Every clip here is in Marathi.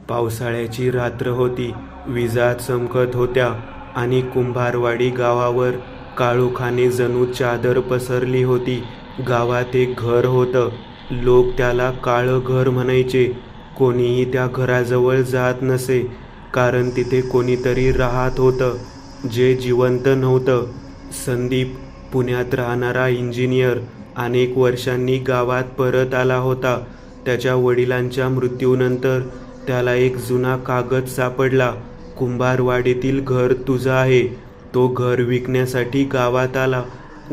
पावसाळ्याची रात्र होती. विजा चमकत होत्या आणि कुंभारवाडी गावावर काळोखाने जणू चादर पसरली होती. गावात एक घर होतं. लोक त्याला काळं घर म्हणायचे. कोणीही त्या घराजवळ जात नसे, कारण तिथे कोणीतरी राहत होतं जे जिवंत नव्हतं. संदीप, पुण्यात राहणारा इंजिनियर, अनेक वर्षांनी गावात परत आला होता. त्याच्या वडिलांच्या मृत्यूनंतर त्याला एक जुना कागद सापडला. कुंभारवाडीतील घर तुझं आहे. तो घर विकण्यासाठी गावात आला.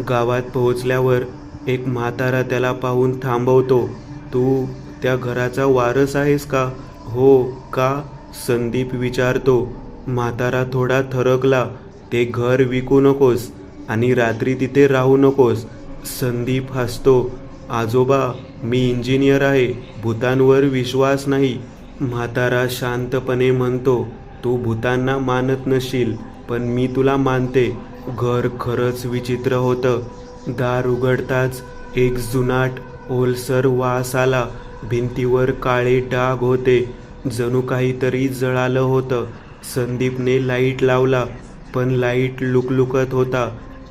गावात पोहोचल्यावर एक म्हातारा त्याला पाहून थांबवतो. तू त्या घराचा वारस आहेस का? हो का? संदीप विचारतो. म्हातारा थोडा थरकला. ते घर विकू नकोस आणि रात्री तिथे राहू नकोस. संदीप हसतो. आजोबा, मी इंजिनियर आहे. भूतांवर विश्वास नाही. म्हातारा शांतपणे म्हणतो, तू भूतांना मानत नशील, पण मी तुला मानते. घर खरंच विचित्र होतं. दार उघडताच एक जुनाट ओलसर वास आला. भिंतीवर काळे डाग होते, जणू काहीतरी जळालं होतं. संदीपने लाईट लावला, पण लाईट लुकलुकत होता.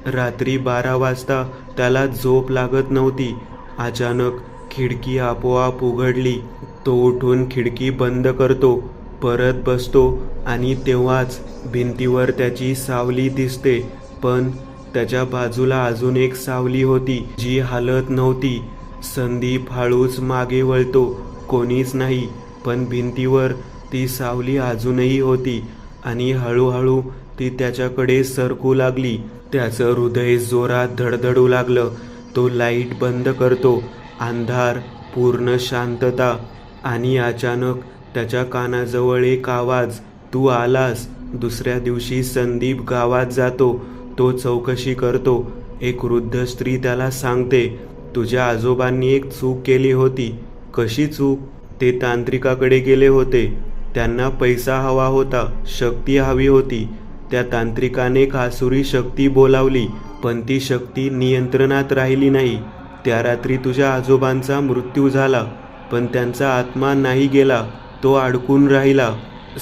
रात्री 12 वाजता त्याला झोप लागत नव्हती. अचानक खिडकी आपोआप उघडली. तो उठून खिडकी बंद करतो, परत बसतो आणि तेव्हाच भिंतीवर त्याची सावली दिसते. पण त्याच्या बाजूला अजून एक सावली होती जी हालत नव्हती. संदीप हळूच मागे वळतो. कोणीच नाही, पण भिंतीवर ती सावली अजूनही होती आणि हळूहळू ती त्याच्याकडे सरकू लागली. त्याचं हृदय जोरात धडधडू लागलं. तो लाईट बंद करतो. अंधार, पूर्ण शांतता आणि अचानक त्याच्या कानाजवळ एक आवाज, तू आलास. दुसऱ्या दिवशी संदीप गावात जातो. तो चौकशी करतो. एक वृद्ध स्त्री त्याला सांगते, तुझ्या आजोबांनी एक चूक केली होती. कशी चूक? ते तांत्रिकाकडे गेले होते. त्यांना पैसा हवा होता, शक्ती हवी होती. त्या तांत्रिकाने एक आसुरी शक्ती बोलावली, पण ती शक्ती नियंत्रणात राहिली नाही. त्या रात्री तुझ्या आजोबांचा मृत्यू झाला, पण त्यांचा आत्मा नाही गेला, तो अडकून राहिला.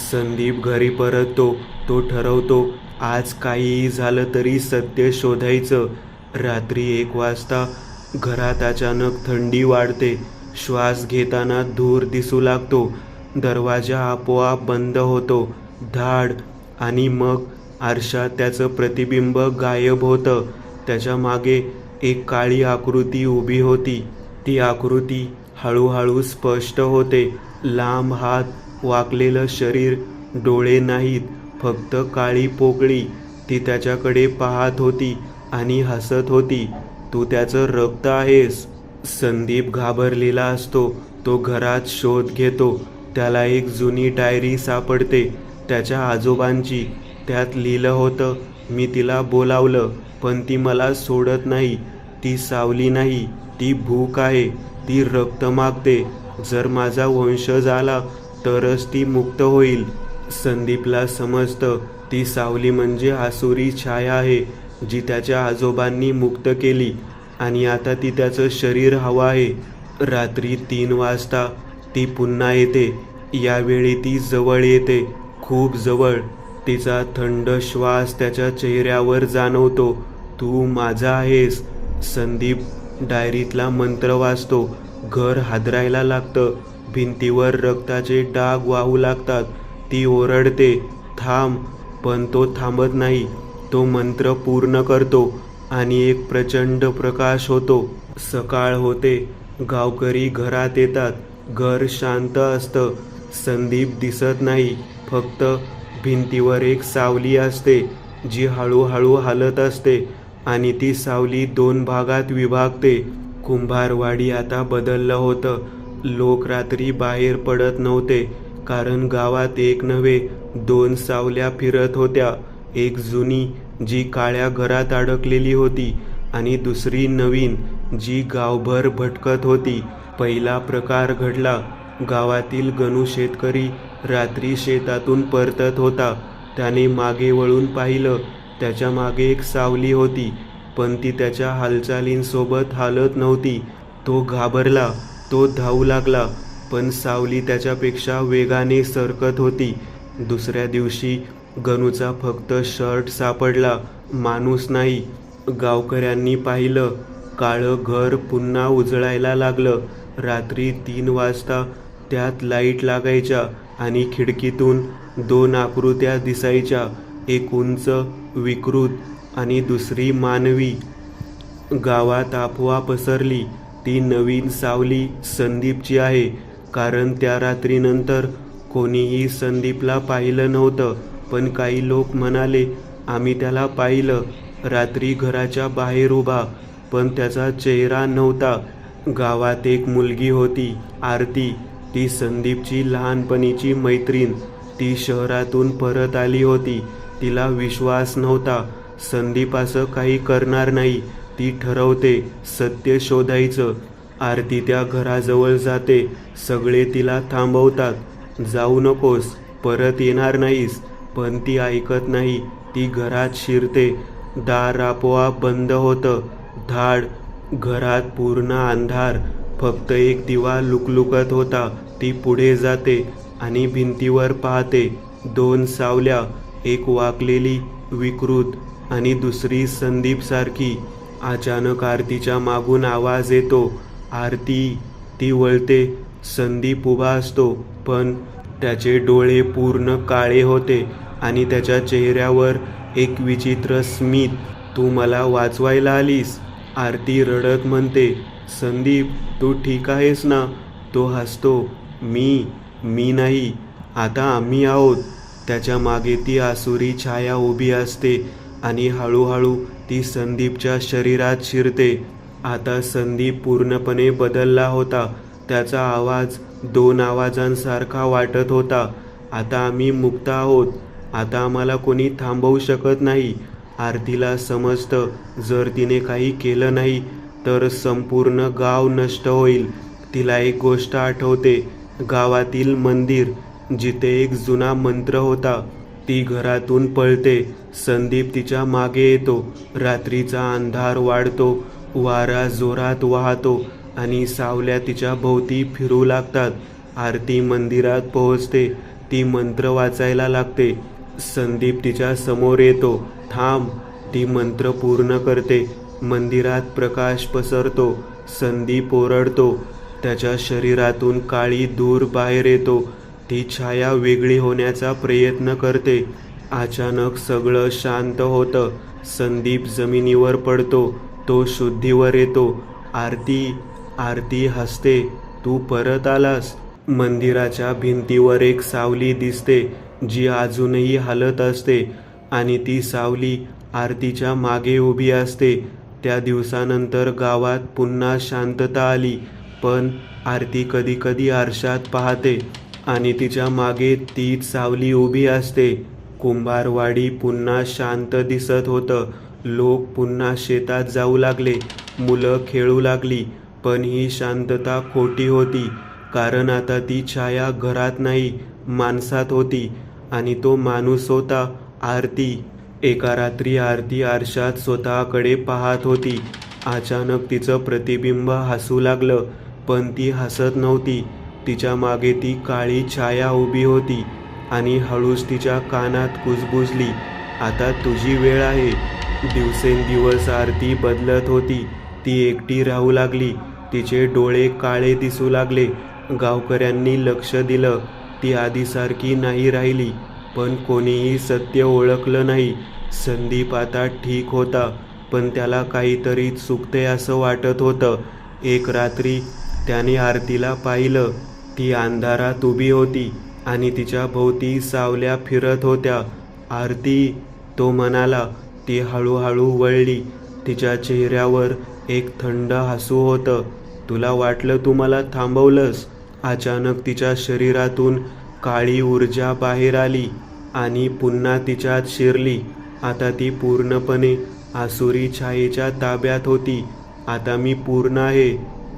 संदीप घरी परततो. तो ठरवतो, आज काहीही झालं तरी सत्य शोधायचं. रात्री 1 वाजता घरात अचानक थंडी वाढते. श्वास घेताना धूर दिसू लागतो. दरवाजा आपोआप बंद होतो. धाड, आणि मग आरशात त्याचं प्रतिबिंब गायब होतं. त्याच्या मागे एक काळी आकृती उभी होती. ती आकृती हळूहळू स्पष्ट होते. लांब हात, वाकलेलं शरीर, डोळे नाहीत, फक्त काळी पोकळी. ती त्याच्याकडे पाहत होती आणि हसत होती. तू त्याचं रक्त आहेस. संदीप घाबरलेला असतो. तो घरात शोध घेतो. त्याला एक जुनी डायरी सापडते, त्याच्या आजोबांची. त्यात लिहिलं होतं, मी तिला बोलावलं, पण ती मला सोडत नाही. ती सावली नाही, ती भूक आहे. ती रक्त मागते. जर माझा वंशज आला तरच ती मुक्त होईल. संदीपला समजतं, ती सावली म्हणजे आसुरी छाया आहे, जी त्याच्या आजोबांनी मुक्त केली आणि आता ती त्याचं शरीर हवं आहे. रात्री 3 वाजता ती पुन्हा येते. यावेळी ती जवळ येते, खूप जवळ. तिचा थंड श्वास त्याच्या चेहऱ्यावर जाणवतो. तू माझा आहेस. संदीप डायरीतला मंत्र वाचतो. घर हादरायला लागतं. भिंतीवर रक्ताचे डाग वाहू लागतात. ती ओरडते, थांब, पण तो थांबत नाही. तो मंत्र पूर्ण करतो आणि एक प्रचंड प्रकाश होतो. सकाळ होते. गावकरी घरात येतात. घर शांत असतं. संदीप दिसत नाही, फक्त भिंतीवर एक सावली असते जी हळूहळू हलत असते आणि ती सावली 2 भागात विभागते. कुंभारवाडी आता बदललं होतं. लोक रात्री बाहेर पडत नव्हते, कारण गावात एक नव्हे 2 सावल्या फिरत होत्या. एक जुनी, जी काळ्या घरात अडकलेली होती, आणि दुसरी नवीन, जी गावभर भटकत होती. पहिला प्रकार घडला. गावातील गणू शेतकरी रात्री शेतातून परतत होता. त्याने मागे वळून पाहिलं. त्याच्या मागे एक सावली होती, पण ती त्याच्या हालचालींसोबत हालत नव्हती. तो घाबरला. तो धावू लागला. पण सावली त्याच्यापेक्षा वेगाने सरकत होती. दुसऱ्या दिवशी गणूचा फक्त शर्ट सापडला, माणूस नाही. गावकऱ्यांनी पाहिलं. काळं घर पुन्हा उजळायला लागलं. रात्री 3 वाजता त्यात लाईट लागायच्या आणि खिडकीतून 2 आकृत्या दिसायच्या, एक उंच विकृत आणि दुसरी मानवी. गावात अफवा पसरली, ती नवीन सावली संदीपची आहे. कारण त्या रात्रीनंतर कोणीही संदीपला पाहिलं नव्हतं. पण काही लोक म्हणाले, आम्ही त्याला पाहिलं, रात्री घराच्या बाहेर उभा, पण त्याचा चेहरा नव्हता. गावात एक मुलगी होती, आरती. ती संदीपची लहानपणीची मैत्रीण. ती शहरातून परत आली होती. तिला विश्वास नव्हता, संदीप असं काही करणार नाही. ती ठरवते सत्य शोधायचं. आरती त्या घराजवळ जाते. सगळे तिला थांबवतात, जाऊ नकोस, परत येणार नाहीस. पण ती ऐकत नाही. ती घरात शिरते. दार आपोआप बंद होतं. धाड. घरात पूर्ण अंधार. फक्त एक दिवा लुकलुकत होता. ती पुढे जाते आणि भिंतीवर पाहते. 2 सावल्या, एक वाकलेली विकृत आणि दुसरी संदीपसारखी. अचानक आरतीच्या मागून आवाज येतो, आरती. ती वळते. संदीप उभा असतो, पण त्याचे डोळे पूर्ण काळे होते आणि त्याच्या चेहऱ्यावर एक विचित्र स्मित. तू मला वाचवायला आलीस? आरती रडत म्हणते. संदीप, तू ठीक आहेस ना? तो हसतो. मी नाही, आता आम्ही आहोत. त्याच्या मागे ती आसुरी छाया उभी असते आणि हळूहळू ती संदीपच्या शरीरात शिरते. आता संदीप पूर्णपणे बदलला होता. त्याचा आवाज 2 आवाजांसारखा वाटत होता. आता आम्ही मुक्त आहोत. आता आम्हाला कोणी थांबवू शकत नाही. आरतीला समजतं, जर तिने काही केलं नाही तर संपूर्ण गाव नष्ट होईल. तिला एक गोष्ट आठवते, गावातील मंदिर, जिथे एक जुना मंत्र होता. ती घरातून पळते. संदीप तिच्या मागे येतो. रात्रीचा अंधार वाढतो. वारा जोरात वाहतो आणि सावल्या तिच्या भोवती फिरू लागतात. आरती मंदिरात पोहोचते. ती मंत्र वाचायला लागते. संदीप तिच्या समोर येतो. थांब. ती मंत्र पूर्ण करते. मंदिरात प्रकाश पसरतो. संदीप ओरडतो. त्याच्या शरीरातून काळी धूर बाहेर येतो. ती छाया वेगळी होण्याचा प्रयत्न करते. अचानक सगळं शांत होतं. संदीप जमिनीवर पडतो. तो शुद्धीवर येतो. आरती हसते. तू परत आलास. मंदिराच्या भिंतीवर एक सावली दिसते, जी अजूनही हलत असते आणि ती सावली आरतीच्या मागे उभी असते. त्या दिवसानंतर गावात पुन्हा शांतता आली. पण आरती कधीकधी आरशात पाहते आणि तिच्या मागे तीच सावली उभी असते. कुंभारवाडी पुन्हा शांत दिसत होतं. लोक पुन्हा शेतात जाऊ लागले. मुलं खेळू लागली. पण ही शांतता खोटी होती. कारण आता ती छाया घरात नाही, माणसात होती. आणि तो माणूस होता आरती. एका रात्री आरती आरशात स्वतःकडे पाहत होती. अचानक तिचं प्रतिबिंब हसू लागलं. पण ती हसत नव्हती. तिच्या मागे ती काळी छाया उभी होती आणि हळूच तिच्या कानात कुजबुजली, आता तुझी वेळ आहे. दिवसेंदिवस आरती बदलत होती. ती एकटी राहू लागली. तिचे डोळे काळे दिसू लागले. गावकऱ्यांनी लक्ष दिलं. ती आधीसारखी नाही राहिली. पण कोणीही सत्य ओळखलं नाही. संदीप आता ठीक होता, पण त्याला काहीतरी चुकते असं वाटत होतं. एक रात्री त्याने आरतीला पाहिलं. ती अंधारात उभी होती आणि तिच्या भोवती सावल्या फिरत होत्या. आरती, तो म्हणाला. ती हळूहळू वळली. तिच्या चेहऱ्यावर एक थंड हसू होतं. तुला वाटलं तू मला थांबवलंस? अचानक तिच्या शरीरातून काळी ऊर्जा बाहेर आली आणि पुन्हा तिच्यात शिरली. आता ती पूर्णपणे आसुरी छायेच्या ताब्यात होती. आता मी पूर्ण आहे.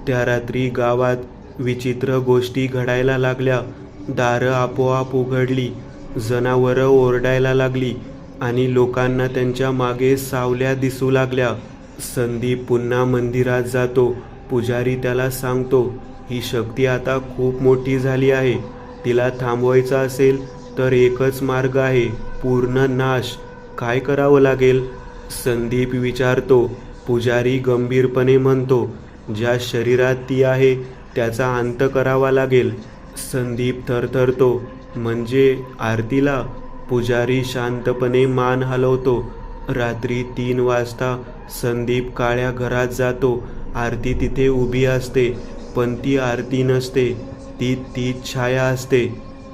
त्या रात्री गावात विचित्र गोष्टी घडायला लागल्या. दारं आपोआप उघडली. जनावरं ओरडायला लागली आणि लोकांना त्यांच्या मागे सावल्या दिसू लागल्या. संदीप पुन्हा मंदिरात जातो. पुजारी त्याला सांगतो, ही शक्ती आता खूप मोठी झाली आहे. तिला थांबवायचं असेल तर एकच मार्ग आहे, पूर्ण नाश. काय करावं लागेल? संदीप विचारतो. पुजारी गंभीरपणे म्हणतो, ज्या शरीरात ती आहे त्याचा अंत करावा लागेल. संदीप थरथरतो. म्हणजे आरतीला? पुजारी शांतपणे मान हलवतो. रात्री 3 वाजता संदीप काळ्या घरात जातो. आरती तिथे उभी असते, पण ती आरती नसते. ती छाया असते.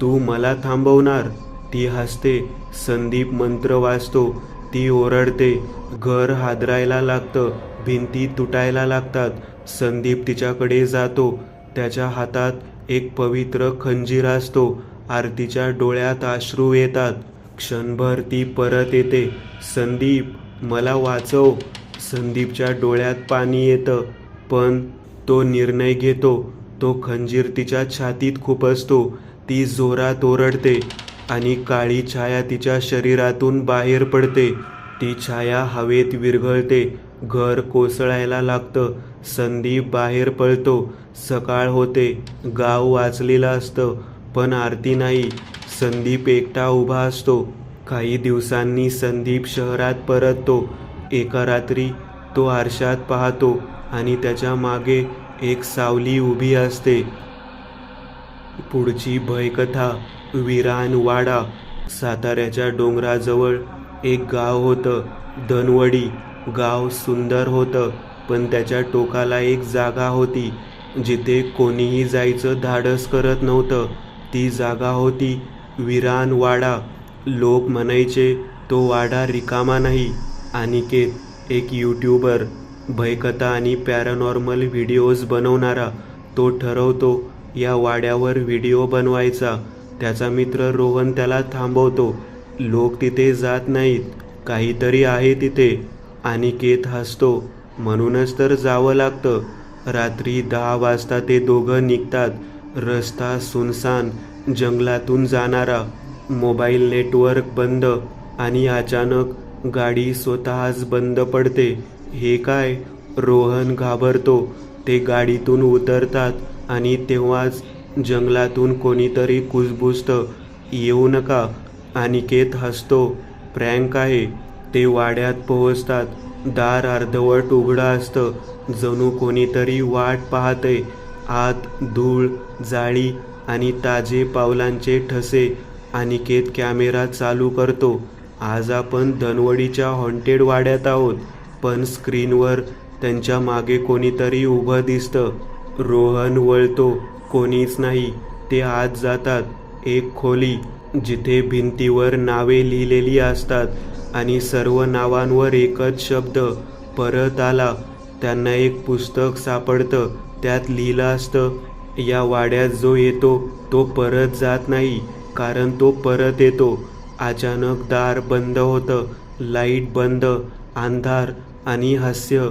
तू मला थांबवणार? ती हसते. संदीप मंत्र वाचतो. ती ओरडते. घर हादरायला लागतं. भिंती तुटायला लागतात. संदीप तिच्याकडे जातो. त्याच्या हातात एक पवित्र खंजीर असतो. आरतीच्या डोळ्यात अश्रू येतात. क्षणभर ती परत येते. संदीप, मला वाचव. संदीपच्या डोळ्यात पाणी येतं, पण तो निर्णय घेतो. तो खंजीर तिच्या छातीत खुपसतो. ती जोरात ओरडते आणि काळी छाया तिच्या शरीरातून बाहेर पडते. ती छाया हवेत विरघळते. घर कोसळायला लागतं. संदीप बाहेर पळतो. सकाळ होते. गाव वाचलेलं असतं, पण आरती नाही. संदीप एकटा उभा असतो. काही दिवसांनी संदीप शहरात परततो. एका रात्री तो आरशात पाहतो आणि त्याच्या मागे एक सावली उभी असते. पुढची भयकथा. विरानवाडा. साताऱ्याच्या डोंगराजवळ एक गाव होतं, धनवडी. गाव सुंदर होतं, पण त्याच्या टोकाला एक जागा होती जिथे कोणीही जायचं धाडस करत नव्हतं. ती जागा होती विरानवाडा. लोक म्हणायचे तो वाडा रिकामा नाही. अनिकेत, एक यूट्यूबर, भयकथा आणि पॅरानॉर्मल व्हिडिओज बनवणारा, तो ठरवतो या वाड्यावर व्हिडिओ बनवायचा. त्याचा मित्र रोहन त्याला थांबवतो. लोक तिथे जात नाहीत, काहीतरी आहे तिथे. अनिकेत हसतो. म्हणूनच तर जावं लागतं. रात्री 10 वाजता ते दोघं निघतात. रस्ता सुनसान, जंगलातून जाणारा. मोबाईल नेटवर्क बंद आणि अचानक गाडी स्वतःच बंद पडते. हे काय? रोहन घाबरतो. ते गाडीतून उतरतात आणि तेव्हाच जंगलातून कोणीतरी कुजबुजतं, येऊ नका. अनिकेत हसतो. प्रँक आहे. ते वाड्यात पोहोचतात. दार अर्धवट उघडं असतं. जणू कोणीतरी वाट पाहतंय. आत धूळ, जाळी आणि ताजे पावलांचे ठसे. अनिकेत कॅमेरा चालू करतो. आज आपण धनवडीच्या हॉन्टेड वाड्यात आहोत, पण स्क्रीनवर त्यांच्या मागे कोणीतरी उभं दिसतं. रोहन वळतो. कोणीच नाही. ते आत जातात. एक खोली, जिथे भिंतीवर नावे लिहिलेली असतात आणि सर्व नावांवर एकच शब्द, परत आला. त्यांना एक पुस्तक सापडतं. त्यात लिहिलं असतं, या वाड्यात जो येतो तो परत जात नाही, कारण तो परत येतो. अचानक दार बंद होतं. लाईट बंद, अंधार आणि हास्य.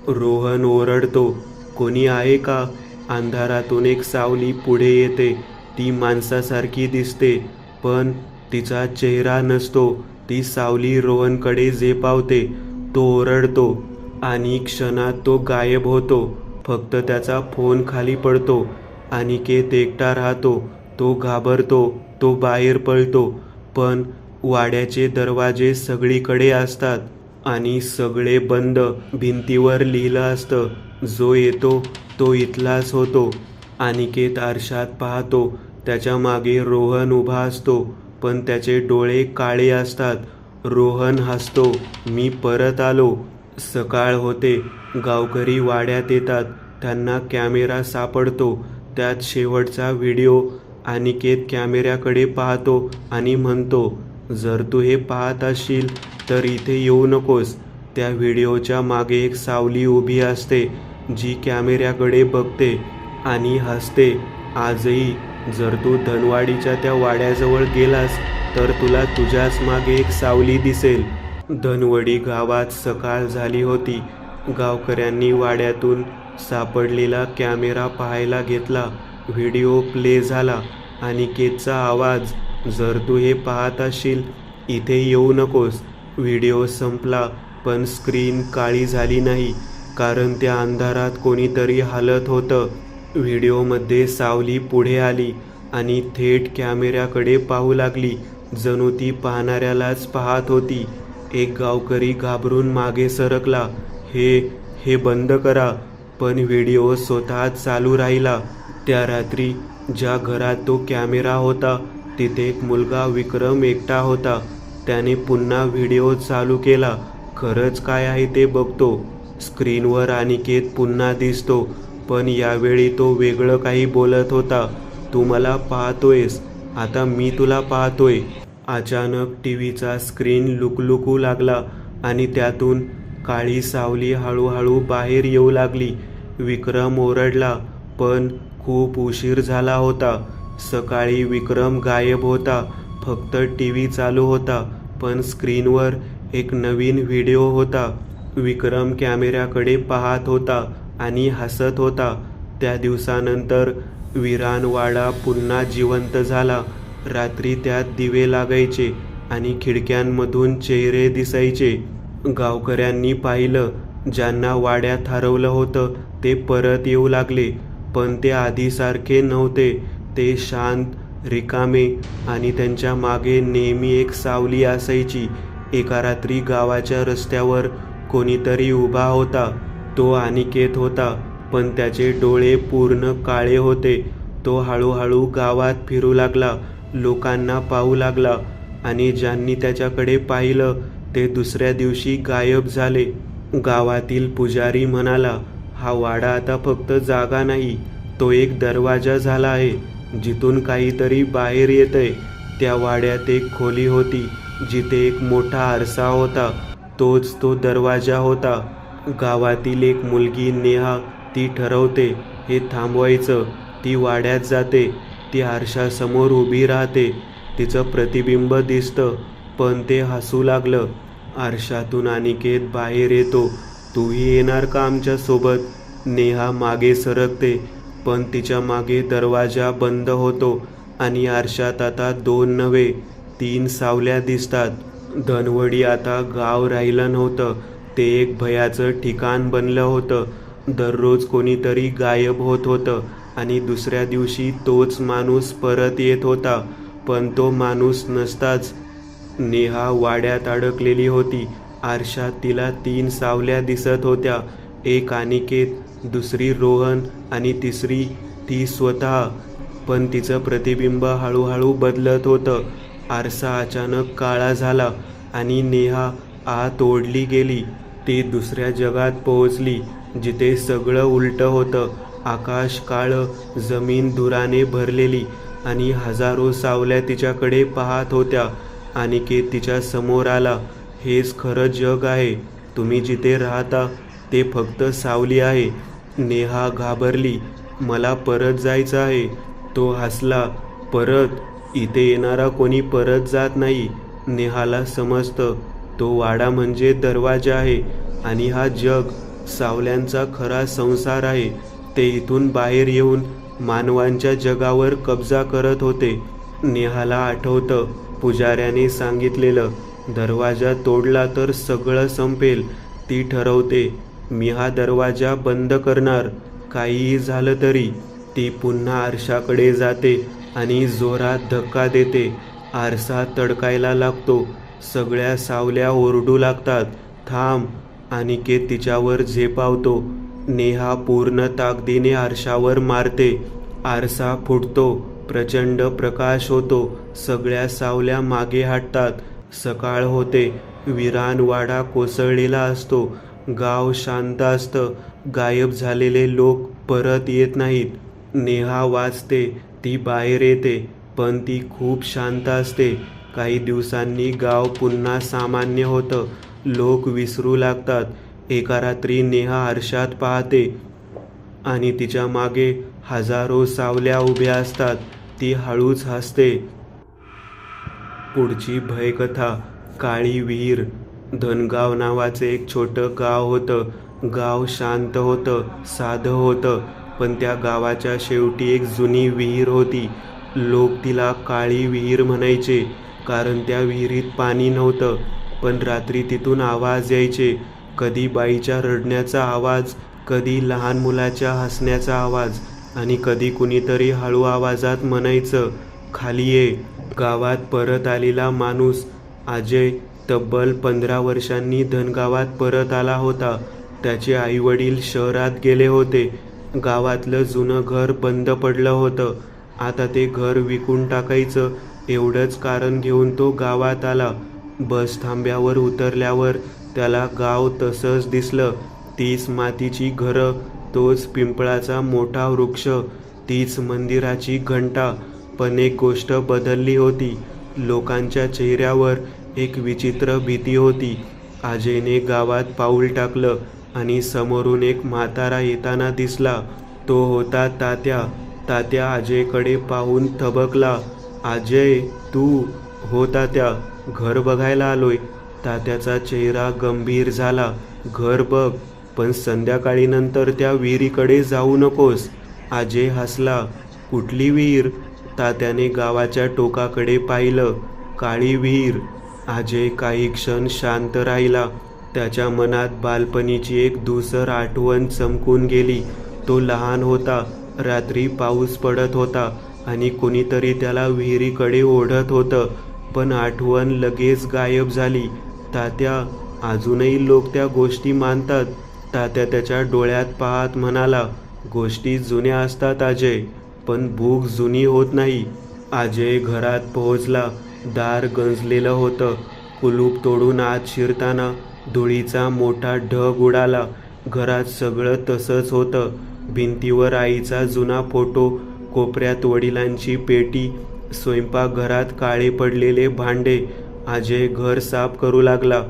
रोहन ओरडतो, कोणी आहे का? अंधारातून एक सावली पुढे येते. ती माणसासारखी दिसते, पण तिचा चेहरा नसतो. ती सावली रोहनकडे झेपावते. तो ओरडतो आणि क्षणात तो गायब होतो. फक्त त्याचा फोन खाली पडतो. अनिकेत एकटा राहतो. तो घाबरतो. तो बाहेर पळतो, पण वाड्याचे दरवाजे सगळीकडे असतात आणि सगळे बंद. भिंतीवर लिहिलं असतं, जो येतो तो इथलाच होतो. अनिकेत आरशात पाहतो. त्याच्या मागे रोहन उभा असतो, पण त्याचे डोळे काळे असतात. रोहन हसतो, मी परत आलो. सकाळ होते. गावकरी वाड्यात येतात. त्यांना कॅमेरा सापडतो. त्यात शेवटचा व्हिडिओ. अनिकेत कॅमेऱ्याकडे पाहतो आणि म्हणतो, जर तू हे पाहत असशील तर इथे येऊ नकोस. त्या व्हिडिओच्या मागे एक सावली उभी असते, जी कॅमेऱ्याकडे बघते आणि हसते. आजही जर तू धनवाडीच्या त्या वाड्याजवळ गेलास तर तुला तुझ्याच मागे एक सावली दिसेल. धनवडी गावात सकाळ झाली होती. गावकऱ्यांनी वाड्यातून सापडलेला कॅमेरा पाहायला घेतला. व्हिडिओ प्ले झाला. अनिकेतचा आवाज, जर तू हे पाहत असशील इथे येऊ नकोस. व्हिडिओ संपला, पण स्क्रीन काळी झाली नाही, कारण त्या अंधारात कोणीतरी हलत होतं. व्हिडिओमध्ये सावली पुढे आली आणि थेट कॅमेऱ्याकडे पाहू लागली, जणू ती पाहणाऱ्यालाच पाहत होती. एक गावकरी घाबरून मागे सरकला. हे बंद करा. पण व्हिडिओ स्वतःच चालू राहिला. त्या रात्री ज्या घरात तो कॅमेरा होता तिथे एक मुलगा विक्रम एकटा होता. त्याने पुन्हा व्हिडिओ चालू केला. खरंच काय आहे ते बघतो. स्क्रीनवर अनिकेत पुन्हा दिसतो, पण यावेळी तो वेगळं काही बोलत होता. तू मला पाहतोयस, आता मी तुला पाहतोय. अचानक टीव्हीचा स्क्रीन लुकलुकू लागला आणि त्यातून काळी सावली हळूहळू बाहेर येऊ लागली. विक्रम ओरडला, पण खूप उशीर झाला होता. सकाळी विक्रम गायब होता. फक्त टीव्ही चालू होता, पण स्क्रीनवर एक नवीन व्हिडिओ होता. विक्रम कॅमेऱ्याकडे पाहत होता आणि हसत होता. त्या दिवसानंतर विरानवाडा पुन्हा जिवंत झाला. रात्री त्यात दिवे लागायचे आणि खिडक्यांमधून चेहरे दिसायचे. गावकऱ्यांनी पाहिलं. ज्यांना वाड्यात हरवलं होतं ते परत येऊ लागले, पण ते आधीसारखे नव्हते. ते शांत, रिकामे आणि त्यांच्या मागे नेहमी एक सावली असायची. एका रात्री गावाच्या रस्त्यावर कोणीतरी उभा होता. तो अनिकेत होता, पण त्याचे डोळे पूर्ण काळे होते. तो हळूहळू गावात फिरू लागला, लोकांना पाहू लागला आणि ज्यांनी त्याच्याकडे पाहिलं ते दुसऱ्या दिवशी गायब झाले. गावातील पुजारी म्हणाला, हा वाडा आता फक्त जागा नाही, तो एक दरवाजा झाला आहे, जिथून काहीतरी बाहेर येतंय. त्या वाड्यात एक खोली होती जिथे एक मोठा आरसा होता. तोच तो दरवाजा होता. गावातील एक मुलगी नेहा, ती ठरवते हे थांबवायचं. ती वाड्यात जाते. ती आरशासमोर उभी राहते. तिचं प्रतिबिंब दिसतं, पण ते हसू लागलं. आरशातून अनिकेत बाहेर येतो. तूही येणार का आमच्यासोबत? नेहा मागे सरकते, पण तिच्या मागे दरवाजा बंद होतो आणि आरशात आता 2 नव्हे 3 सावल्या दिसतात. धनवडी आता गाव राहिलं नव्हतं. ते एक भयाचं ठिकाण बनलं होतं. दररोज कोणीतरी गायब होत होतं आणि दुसऱ्या दिवशी तोच माणूस परत येत होता, पण तो माणूस नसताच. नेहा वाड्यात अडकलेली होती. आरशात तिला 3 सावल्या दिसत होत्या. एक अनिकेत, दुसरी रोहन आणि तिसरी ती स्वतः. पण तिचं प्रतिबिंब हळूहळू बदलत होतं. आरसा अचानक काळा झाला आणि नेहा आत ओढली गेली. ती दुसऱ्या जगात पोहोचली, जिथे सगळं उलटं होतं. आकाश काळं, जमीन धुराने भरलेली आणि हजारो सावल्या तिच्याकडे पाहत होत्या. अनिकेत तिच्या समोर आला. हेच खरं जग आहे. तुम्ही जिथे राहता ते फक्त सावली आहे. नेहा घाबरली. मला परत जायचं आहे. तो हसला. परत? इथे येणारा कोणी परत जात नाही. नेहाला समजतं, तो वाडा म्हणजे दरवाजा आहे आणि हा जग सावल्यांचा खरा संसार आहे. ते इथून बाहेर येऊन मानवांच्या जगावर कब्जा करत होते. नेहाला आठवतं पुजाऱ्याने सांगितलेलं, दरवाजा तोडला तर सगळं संपेल. ती ठरवते, मी हा दरवाजा बंद करणार, काहीही झालं तरी. ती पुन्हा आरशाकडे जाते आणि जोरात धक्का देते. आरसा तडकायला लागतो. सगळ्या सावल्या ओरडू लागतात, थांब. अनिकेत तिच्यावर झेपावतो. नेहा पूर्ण ताकदीने आरशावर मारते. आरसा फुटतो. प्रचंड प्रकाश होतो. सगळ्या सावल्या मागे हटतात. सकाळ होते. विरानवाडा कोसळलेला असतो. गाव शांत असतं. गायब झालेले लोक परत येत नाहीत. नेहा वाचते. ती बाहेर येते, पण ती खूप शांत असते. काही दिवसांनी गाव पुन्हा सामान्य होतं. लोक विसरू लागतात. एका रात्री नेहा आरशात पाहते आणि तिच्या मागे हजारो सावल्या उभ्या असतात. ती हळूच हसते. पुढची भयकथा. काळी विहीर. धनगाव नावाचे एक छोटं गाव होतं. गाव शांत होतं, साधं होतं, पण त्या गावाच्या शेवटी एक जुनी विहीर होती. लोक तिला काळी विहीर म्हणायचे, कारण त्या विहिरीत पाणी नव्हतं. पण रात्री तिथून आवाज यायचे. कधी बाईच्या रडण्याचा आवाज, कधी लहान मुलाच्या हसण्याचा आवाज आणि कधी कुणीतरी हळू आवाजात म्हणायचं, खाली ये. गावात परत आलेला माणूस अजय तब्बल 15 वर्षांनी धनगावात परत आला होता. त्याचे आईवडील शहरात गेले होते. गावातलं जुनं घर बंद पडलं होतं. आता ते घर विकून टाकायचं एवढंच कारण घेऊन तो गावात आला. बस थांब्यावर उतरल्यावर त्याला गाव तसंच दिसलं. तीच मातीची घरं, तोच पिंपळाचा मोठा वृक्ष, तीच मंदिराची घंटा. पण एक गोष्ट बदलली होती. लोकांच्या चेहऱ्यावर एक विचित्र भीती होती. अजयने गावात पाऊल टाकलं आणि समोरून एक म्हातारा येताना दिसला. तो होता तात्या. तात्या अजयकडे पाहून थबकला. अजय, तू? हो तात्या, घर बघायला आलोय. तात्याचा चेहरा गंभीर झाला. घर बघ, पण संध्याकाळी नंतर त्या विहिरीकडे जाऊ नकोस. अजय हसला. कुठली विहीर? तात्याने गावाच्या टोकाकडे पाहिलं. काळी विहीर. अजय काही क्षण शांत राहिला. त्याच्या मनात बालपणीची एक धूसर आठवण चमकून गेली. तो लहान होता. रात्री पाऊस पडत होता आणि कोणीतरी त्याला विहिरीकडे ओढत होतं. पण आठवण लगेच गायब झाली. तात्या, अजूनही लोक त्या गोष्टी मानतात. तात्या त्याच्या डोळ्यात पाहत म्हणाला, गोष्टी जुन्या असतात अजय, पण भूक जुनी होत नाही. अजय घरात पोहोचला. दार गंजलेलं होतं. कुलूप तोडून आत शिरताना धुळीचा मोठा ढग उडाला. घरात सगळं तसंच होतं. भिंतीवर आईचा जुना फोटो, कोपऱ्यात वडिलांची पेटी, स्वयंपाकघरात काळे पडलेले भांडे. अजय घर साफ करू लागला.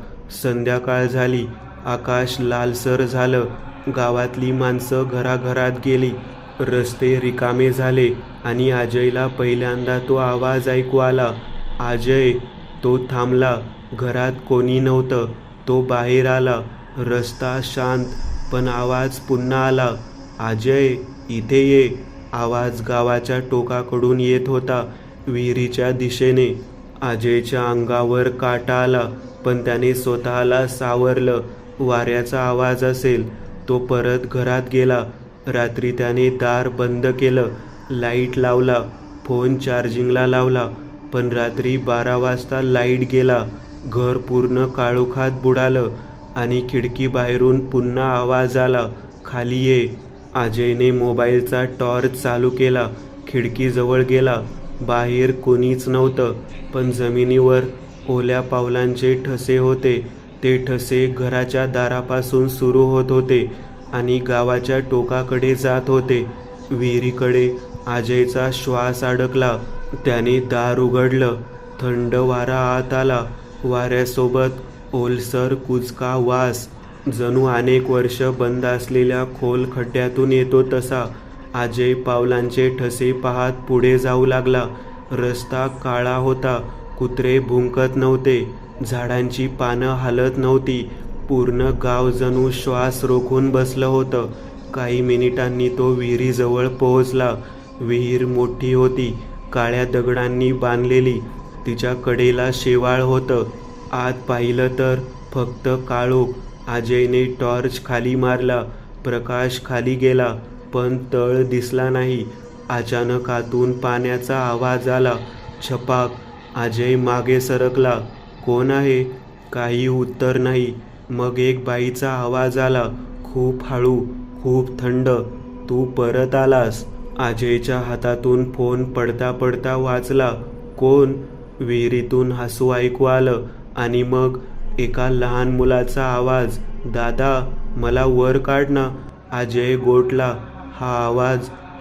संध्याकाळ झाली. आकाश लालसर झालं. गावातली माणसं घराघरात गेली. रस्ते रिकामे झाले आणि अजयला पहिल्यांदा तो आवाज ऐकू आला. अजय. तो थांबला. घरात कोणी नव्हतं. तो बाहेर आला. रस्ता शांत, पण आवाज पुन्हा आला. अजय, इथे ये. आवाज गावाच्या टोकाकडून येत होता, विहिरीच्या दिशेने. अजयच्या अंगावर काटा आला, पण त्याने स्वतःला सावरलं. वाऱ्याचा आवाज असेल. तो परत घरात गेला. रात्री त्याने दार बंद केलं. लाईट लावला. फोन चार्जिंगला लावला. पण रात्री 12 वाजता लाईट गेला. घर पूर्ण काळोखात बुडालं आणि खिडकीबाहेरून पुन्हा आवाज आला, खाली ये. अजयने मोबाईलचा टॉर्च चालू केला. खिडकीजवळ गेला. बाहेर कोणीच नव्हतं, पण जमिनीवर ओल्या पावलांचे ठसे होते. ते ठसे घराच्या दारापासून सुरू होत होते आणि गावाच्या टोकाकडे जात होते. विहिरीकडे. अजयचा श्वास अडकला. त्याने दार उघडलं. थंड वारा आत आला. वाऱ्यासोबत ओलसर कुचका वास, जणू अनेक वर्ष बंद असलेल्या खोल खड्ड्यातून येतो तसा. अजय पावलांचे ठसे पाहत पुढे जाऊ लागला. रस्ता काळा होता. कुत्रे भुंकत नव्हते. झाडांची पानं हलत नव्हती. पूर्ण गाव जणू श्वास रोखून बसलं होतं. काही मिनिटांनी तो विहिरीजवळ पोहोचला. विहीर मोठी होती, काळ्या दगडांनी बांधलेली. तिच्या कडेला शेवाळ होतं. आत पाहिलं तर फक्त काळोख. अजयने टॉर्च खाली मारला. प्रकाश खाली गेला, पण तळ दिसला नाही. अचानक आतून पाण्याचा आवाज आला. छपाक. अजय मागे सरकला. कोण आहे? काही उत्तर नाही. मग एक बाईचा आवाज आला, खूप हळू, खूप थंड. तू परत आलास. अजयच्या हातातून फोन पडता पडता वाचला. कोण? विहिरीतून हसू ऐकू आलं आणि मग एका लहान मुलाचा आवाज, दादा, मला वर काढ ना. अजय गोठला. हा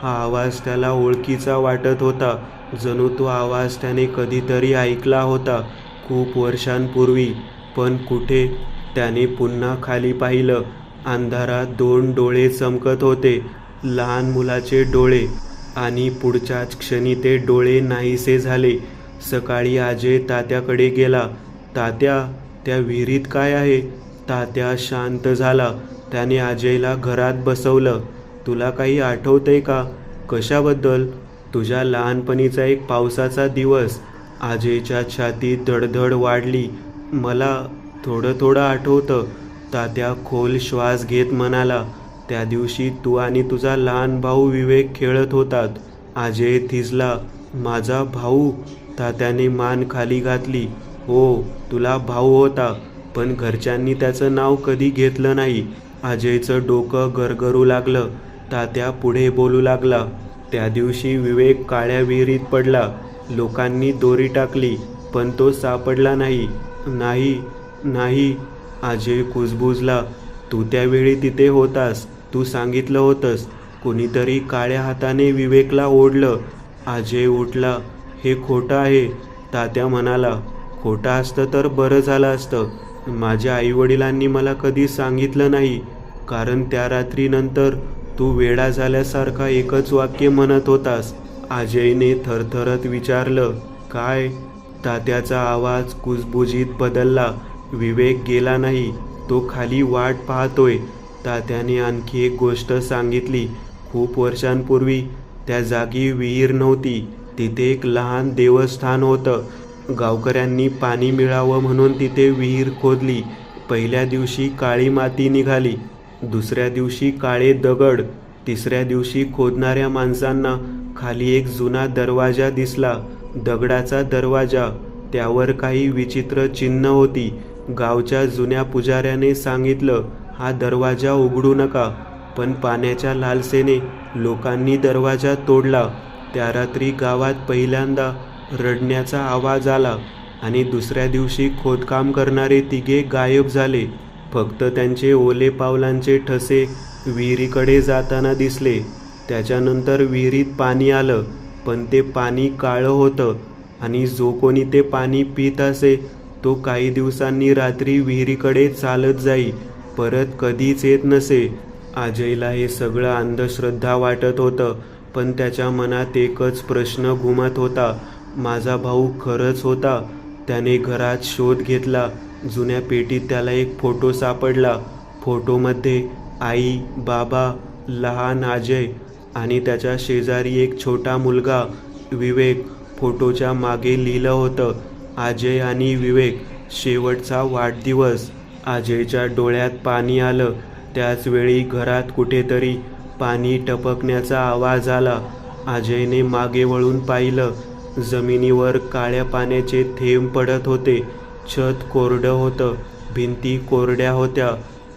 आवाज त्याला ओळखीचा वाटत होता. जणू तो आवाज त्याने कधीतरी ऐकला होता, खूप वर्षांपूर्वी. पण कुठे? त्याने पुन्हा खाली पाहिलं. अंधारात 2 डोळे चमकत होते, लहान मुलाचे डोळे. आणि पुढच्याच क्षणी ते डोळे नाहीसे झाले. सकाळी अजय तात्याकडे गेला. तात्या, त्या विहिरीत काय आहे? तात्या शांत झाला. त्याने अजयला घरात बसवलं. तुला काही आठवतंय का? कशाबद्दल? तुझ्या लहानपणीचा एक पावसाचा दिवस. अजयच्या छातीत धडधड वाढली. मला थोडं थोडं आठवतं. तात्या खोल श्वास घेत म्हणाला. त्या दिवशी तू आणि तुझा लहान भाऊ विवेक खेळत होतात. अजय थिजला. माझा भाऊ? तात्याने मान खाली घातली. हो, तुला भाऊ होता, पण घरच्यांनी त्याचं नाव कधी घेतलं नाही. अजयचं डोकं गरगरू लागलं. तात्या पुढे बोलू लागला. त्या दिवशी विवेक काळ्या विहिरीत पडला. लोकांनी दोरी टाकली, पण तो सापडला नाही. नाही नाही, अजय कुजबुजला. तू त्यावेळी तिथे होतास. तू सांगितलं होतंस. कोणीतरी काळ्या हाताने विवेकला ओढलं. अजय उठला. हे खोटं आहे, तात्या म्हणाला. खोटं असतं तर बरं झालं असतं. माझ्या आईवडिलांनी मला कधी सांगितलं नाही, कारण त्या रात्रीनंतर तू वेडा झाल्यासारखा एकच वाक्य म्हणत होतास. अजयने थरथरत विचारलं, काय? तात्याचा आवाज कुजबुजीत बदलला. विवेक गेला नाही, तो खाली वाट पाहतोय. तात्याने आणखी एक गोष्ट सांगितली. खूप वर्षांपूर्वी त्या जागी विहीर नव्हती. तिथे एक लहान देवस्थान होतं. गावकऱ्यांनी पाणी मिळावं म्हणून तिथे विहीर खोदली. पहिल्या दिवशी काळी माती निघाली, दुसऱ्या दिवशी काळे दगड, तिसऱ्या दिवशी खोदणाऱ्या माणसांना खाली एक जुना दरवाजा दिसला. दगडाचा दरवाजा, त्यावर काही विचित्र चिन्ह होती. गावच्या जुन्या पुजाऱ्याने सांगितलं, हा दरवाजा उघडू नका. पण पाण्याच्या लालसेने लोकांनी दरवाजा तोडला. त्या रात्री गावात पहिल्यांदा रडण्याचा आवाज आला आणि दुसऱ्या दिवशी खोदकाम करणारे तिघे गायब झाले. फक्त त्यांचे ओले पावलांचे ठसे विहिरीकडे जाताना दिसले. त्याच्यानंतर विहिरीत पाणी आलं, पण ते पाणी काळं होतं आणि जो कोणी ते पाणी पित असे तो काही दिवसांनी रात्री विहिरीकडे चालत जाई, परत कधीच येत नसे. अजयला हे सगळं अंधश्रद्धा वाटत होतं, पण त्याच्या मनात एकच प्रश्न घुमत होता. माझा भाऊ खरंच होता? त्याने घरात शोध घेतला. जुन्या पेटीत त्याला एक फोटो सापडला. फोटोमध्ये आई, बाबा, लहान अजय आणि त्याच्या शेजारी एक छोटा मुलगा विवेक. फोटोच्या मागे लिहिलं होतं, अजय आणि विवेक, शेवटचा वाढदिवस. अजयच्या डोळ्यात पाणी आलं. त्याच वेळी घरात कुठेतरी पाणी टपकण्याचा आवाज आला. अजयने मागे वळून पाहिलं. जमिनीवर काळ्या पाण्याचे थेंब पडत होते. छत कोरडं होतं, भिंती कोरड्या होत्या,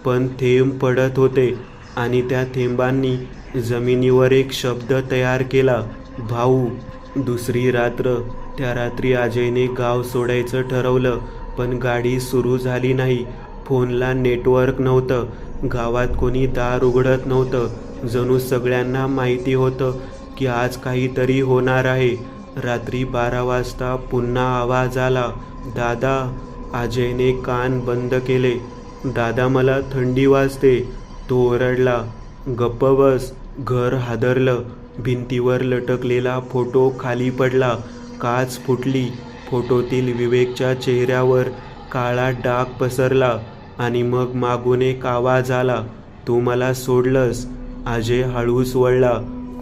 पण थेंब पडत होते आणि त्या थेंबांनी जमिनीवर एक शब्द तयार केला, भाऊ. दुसरी रात्र. त्या रात्री अजयने गाव सोडायचं ठरवलं, पण गाडी सुरू झाली नाही. फोनला नेटवर्क नव्हतं. गावात कोणी दार उघडत नव्हतं. जणू सगळ्यांना माहिती होतं की आज काहीतरी होणार आहे. रात्री 12 वाजता पुन्हा आवाज आला, दादा. अजयने कान बंद केले. दादा, मला थंडी वाजते. तो ओरडला. गप्प बस. घर हादरलं. भिंतीवर लटकलेला फोटो खाली पडला. काच फुटली. फोटोतील विवेकच्या चेहऱ्यावर काळा डाग पसरला आणि मग मागून एक आवाज आला, तू मला सोडलंस. अजय हळूच वळला.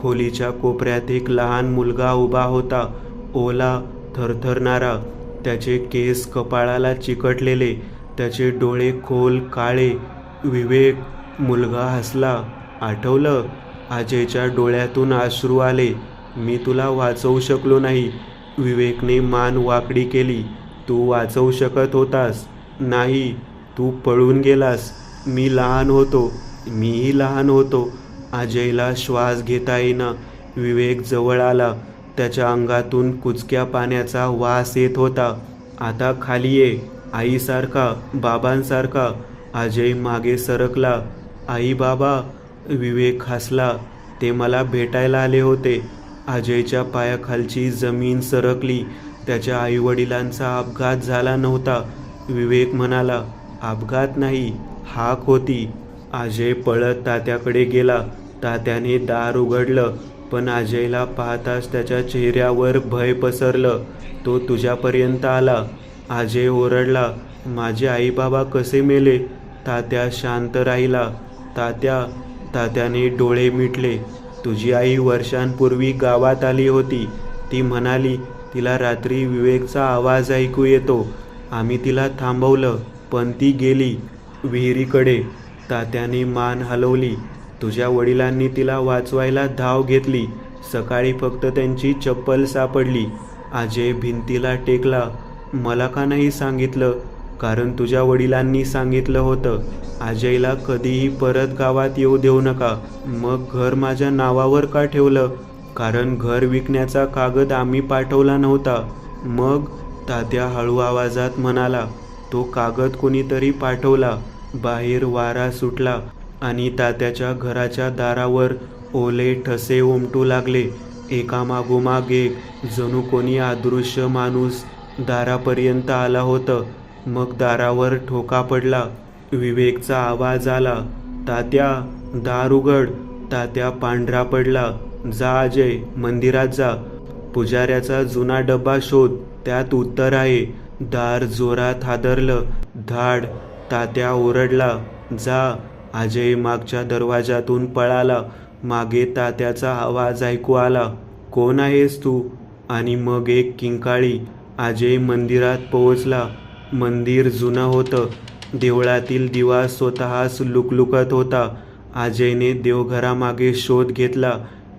खोलीच्या कोपऱ्यात एक लहान मुलगा उभा होता, ओला, थरथरणारा. त्याचे केस कपाळाला चिकटलेले, त्याचे डोळे खोल काळे. विवेक. मुलगा हसला. आठवलं? अजयच्या डोळ्यातून अश्रू आले. मी तुला वाचवू शकलो नाही. विवेकने मान वाकडी केली. तू वाचवू शकत होतास. नाही, तू पळून गेलास. मी लहान होतो. मीही लहान होतो. अजयला श्वास घेता येईना. विवेक जवळ आला. त्याच्या अंगातून कुचक्या पाण्याचा वास येत होता. आता खाली ये, आईसारखा, बाबांसारखा. अजय मागे सरकला. आई, बाबा. विवेक हसला. ते मला भेटायला आले होते. अजयच्या पायाखालची जमीन सरकली. त्याच्या आईवडिलांचा अपघात झाला नव्हता. विवेक म्हणाला, अपघात नाही, हाक होती. अजय पळत तात्याकडे गेला. तात्याने दार उघडलं, पण अजयला पाहताच त्याच्या चेहऱ्यावर भय पसरलं. तो तुझ्यापर्यंत आला. अजय ओरडला, माझे आई बाबा कसे मेले? तात्या शांत राहिला. तात्याने डोळे मिटले. तुझी आई वर्षांपूर्वी गावात आली होती. ती म्हणाली तिला रात्री विवेकचा आवाज ऐकू येतो. आम्ही तिला थांबवलं, पण ती गेली विहिरीकडे. तात्याने मान हलवली. तुझ्या वडिलांनी तिला वाचवायला धाव घेतली. सकाळी फक्त त्यांची चप्पल सापडली. अजय भिंतीला टेकला. मला का नाही सांगितलं? कारण तुझ्या वडिलांनी सांगितलं होतं, अजयला कधीही परत गावात येऊ देऊ नका. मग घर माझ्या नावावर का ठेवलं? कारण घर विकण्याचा कागद आम्ही पाठवला नव्हता. मग? तात्या हळू आवाजात म्हणाला. तो कागद कोणीतरी पाठवला. बाहेर वारा सुटला आणि तात्याच्या घराच्या दारावर ओले ठसे उमटू लागले. एकामागोमाग एक, जणू कोणी अदृश्य माणूस दारापर्यंत आला होतं. मग दारावर ठोका पडला. विवेकचा आवाज आला, तात्या, दार उघड. तात्या पांढरा पडला. जा अजय, मंदिरात जा. पुजाऱ्याचा जुना डब्बा शोध, त्यात उत्तर आहे. दार जोरात हादरलं. धाड. तात्या ओरडला. जा. अजय मागच्या दरवाजातून पळाला. मागे तात्याचा आवाज ऐकू आला, कोण आहेस तू? आणि मग एक किंकाळी. अजय मंदिरात पोहोचला. मंदिर जुनं होतं. देवळातील दिवा स्वतःच लुकलुकत होता. अजयने देवघरामागे शोध घेतला.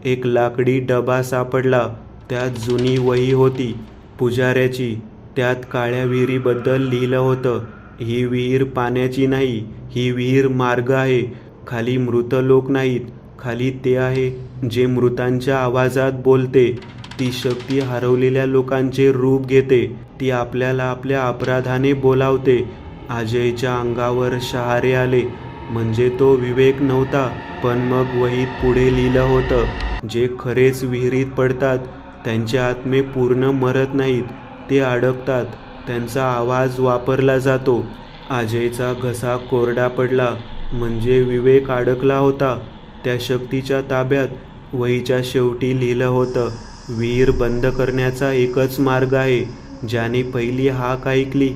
एक लाकडी डबा सापडला. त्यात जुनी वही होती, पुजाऱ्याची. त्यात काळ्या विहिरीबद्दल लिहिलं होतं. ही विहीर पाण्याची नाही, ही विहीर मार्ग आहे. खाली मृत लोक नाहीत, खाली ते आहे जे मृतांच्या आवाजात बोलते. ती शक्ती हरवलेल्या लोकांचे रूप घेते. ती आपल्याला आपल्या अपराधाने बोलावते. अजयच्या अंगावर शहारे आले. म्हणजे तो विवेक नव्हता. पण मग वहीत पुढे लिहिलं होतं, जे खरेच विहिरीत पडतात त्यांचे आत्मे पूर्ण मरत नाहीत, ते अडकतात. त्यांचा आवाज वापरला जातो. अजयचा घसा कोरडा पडला. म्हणजे विवेक अडकला होता त्या शक्तीच्या ताब्यात. वहीच्या शेवटी लिहिलं होतं, विहीर बंद करण्याचा एकच मार्ग आहे. ज्याने पहिली हाक ऐकली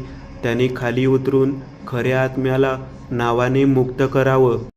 त्याने खाली उतरून खऱ्या आत्म्याला नावाने मुक्त करावं.